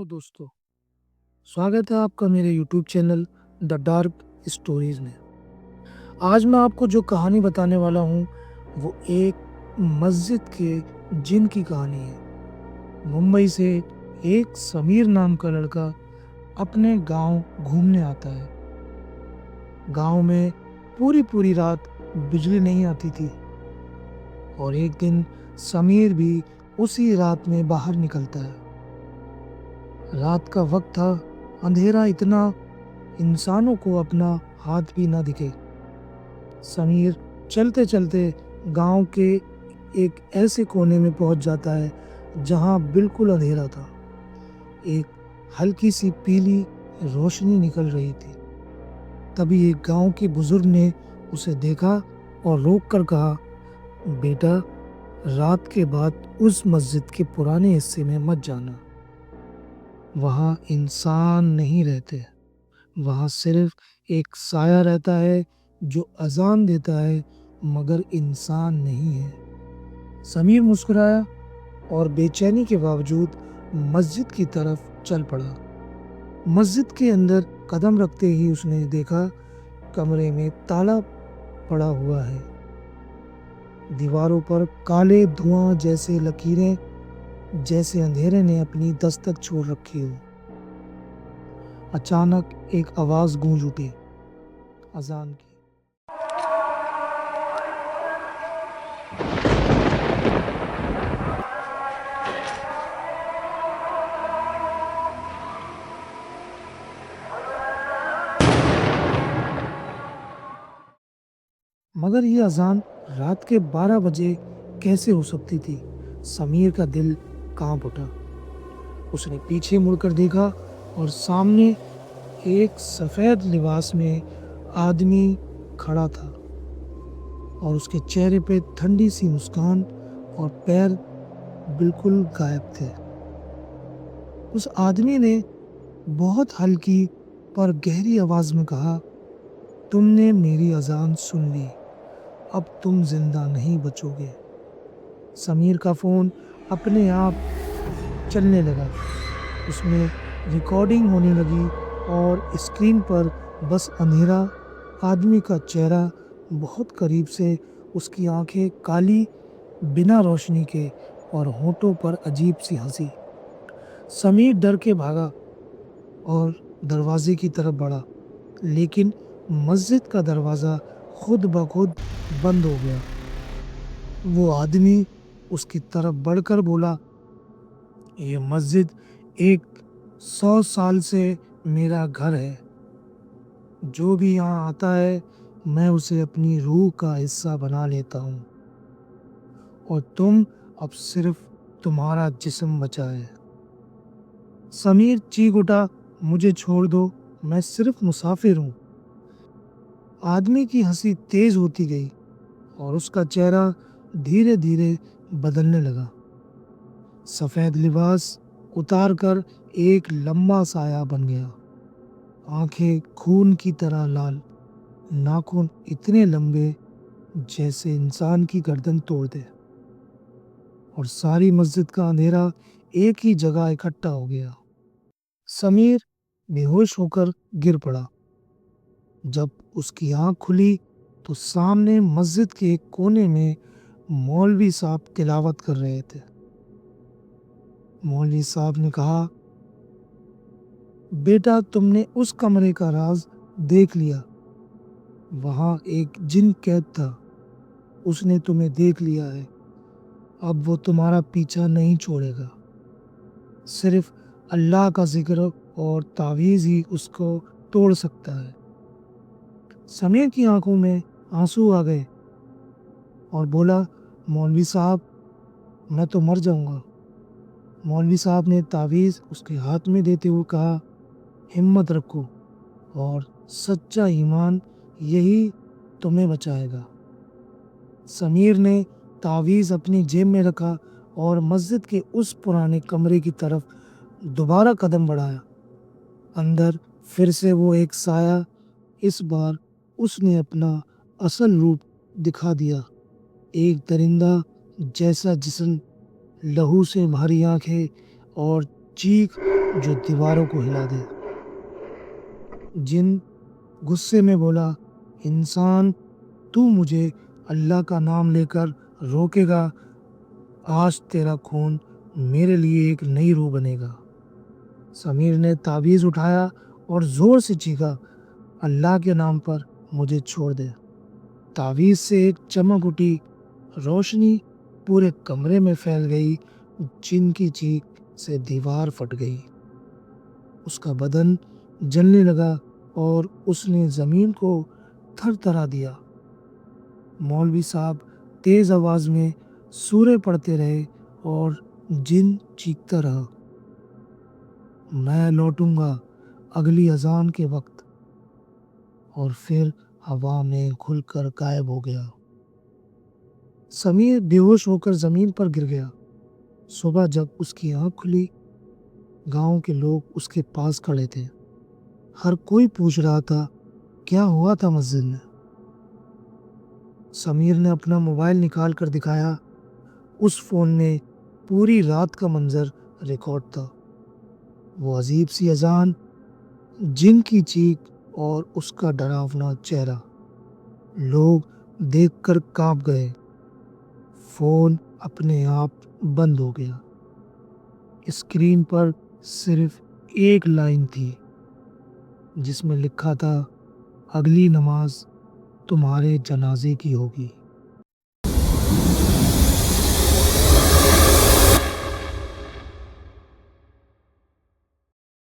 दोस्तों, स्वागत है आपका मेरे YouTube channel the dark stories में। आज मैं आपको जो कहानी बताने वाला हूँ वो एक मस्जिद के जिन की कहानी है। मुंबई से एक समीर नाम का लड़का अपने गांव घूमने आता है। गांव में पूरी पूरी रात बिजली नहीं आती थी और एक दिन समीर भी उसी रात में बाहर निकलता है। रात का वक्त था, अंधेरा इतना इंसानों को अपना हाथ भी ना दिखे। समीर चलते चलते गांव के एक ऐसे कोने में पहुंच जाता है जहां बिल्कुल अंधेरा था। एक हल्की सी पीली रोशनी निकल रही थी। तभी एक गांव के बुजुर्ग ने उसे देखा और रोक कर कहा, बेटा, रात के बाद उस मस्जिद के पुराने हिस्से में मत जाना। वहाँ इंसान नहीं रहते। वहाँ सिर्फ एक साया रहता है जो अजान देता है मगर इंसान नहीं है। समीर मुस्कुराया और बेचैनी के बावजूद मस्जिद की तरफ चल पड़ा। मस्जिद के अंदर कदम रखते ही उसने देखा कमरे में ताला पड़ा हुआ है। दीवारों पर काले धुआं जैसे लकीरें, जैसे अंधेरे ने अपनी दस्तक छोड़ रखी हो। अचानक एक आवाज गूंज उठी, अजान की। मगर ये अजान रात के 12 बजे कैसे हो सकती थी? समीर का दिल कांप उठा। उसने पीछे मुड़कर देखा और सामने एक सफेद लिबास में आदमी खड़ा था और उसके चेहरे पे ठंडी सी मुस्कान और पैर बिल्कुल गायब थे। उस आदमी ने बहुत हल्की पर गहरी आवाज में कहा, तुमने मेरी अजान सुन ली, अब तुम जिंदा नहीं बचोगे। समीर का फोन अपने आप चलने लगा। उसमें रिकॉर्डिंग होने लगी और स्क्रीन पर बस अंधेरा, आदमी का चेहरा बहुत करीब से, उसकी आंखें काली बिना रोशनी के और होठों पर अजीब सी हंसी। समीर डर के भागा और दरवाजे की तरफ बढ़ा, लेकिन मस्जिद का दरवाज़ा खुद ब खुद बंद हो गया। वो आदमी उसकी तरफ बढ़कर बोला, ये मस्जिद एक 100 साल से मेरा घर है। जो भी यहाँ आता है मैं उसे अपनी रूह का हिस्सा बना लेता हूँ और तुम अब सिर्फ तुम्हारा जिस्म बचा है। समीर चीख उठा, मुझे छोड़ दो, मैं सिर्फ मुसाफिर हूँ। आदमी की हंसी तेज होती गई और उसका चेहरा धीरे धीरे बदलने लगा। सफेद लिबास उतार कर एक लंबा साया बन गया। आंखें खून की तरह लाल, नाखून इतने लंबे जैसे इंसान की गर्दन तोड़ दे, और सारी मस्जिद का अंधेरा एक ही जगह इकट्ठा हो गया। समीर बेहोश होकर गिर पड़ा। जब उसकी आंख खुली तो सामने मस्जिद के एक कोने में मौलवी साहब तिलावत कर रहे थे। मौलवी साहब ने कहा, बेटा, तुमने उस कमरे का राज देख लिया। वहां एक जिन कैद था, उसने तुम्हें देख लिया है। अब वो तुम्हारा पीछा नहीं छोड़ेगा। सिर्फ अल्लाह का जिक्र और तावीज़ ही उसको तोड़ सकता है। समीर की आंखों में आंसू आ गए और बोला, मौलवी साहब, मैं तो मर जाऊंगा। मौलवी साहब ने तावीज़ उसके हाथ में देते हुए कहा, हिम्मत रखो और सच्चा ईमान यही तुम्हें बचाएगा। समीर ने तावीज़ अपनी जेब में रखा और मस्जिद के उस पुराने कमरे की तरफ दोबारा कदम बढ़ाया। अंदर फिर से वो एक साया। इस बार उसने अपना असल रूप दिखा दिया। एक दरिंदा जैसा जिस्म, लहू से भरी आंखें और چیخ جو دیواروں کو ہلا دے۔ جن غصے میں بولا، انسان تو مجھے اللہ کا نام لے کر روکے گا، آج تیرا خون میرے لیے ایک نئی روح بنے گا۔ سمیر نے تعویذ اٹھایا اور زور سے چیخا، اللہ کے نام پر مجھے چھوڑ دے۔ تعویذ سے ایک چمک اٹھی، روشنی پورے کمرے میں پھیل گئی، جن کی چیخ سے دیوار پھٹ گئی۔ اس کا بدن جلنے لگا اور اس نے زمین کو تھر تھرا دیا۔ مولوی صاحب تیز آواز میں سورے پڑھتے رہے اور جن چیختا رہا، میں لوٹوں گا اگلی اذان کے وقت، اور پھر ہوا میں کھل کر غائب ہو گیا۔ سمیر بے ہوش ہو کر زمین پر گر گیا۔ صبح جب اس کی آنکھ کھلی، گاؤں کے لوگ اس کے پاس کھڑے تھے۔ ہر کوئی پوچھ رہا تھا کیا ہوا تھا مسجد میں۔ سمیر نے اپنا موبائل نکال کر دکھایا۔ اس فون میں پوری رات کا منظر ریکارڈ تھا، وہ عجیب سی اذان، جن کی چیخ اور اس کا ڈراونا چہرہ۔ لوگ دیکھ کر کانپ گئے۔ فون اپنے آپ بند ہو گیا۔ اسکرین پر صرف ایک لائن تھی، جس میں لکھا تھا، اگلی نماز تمہارے جنازے کی ہوگی۔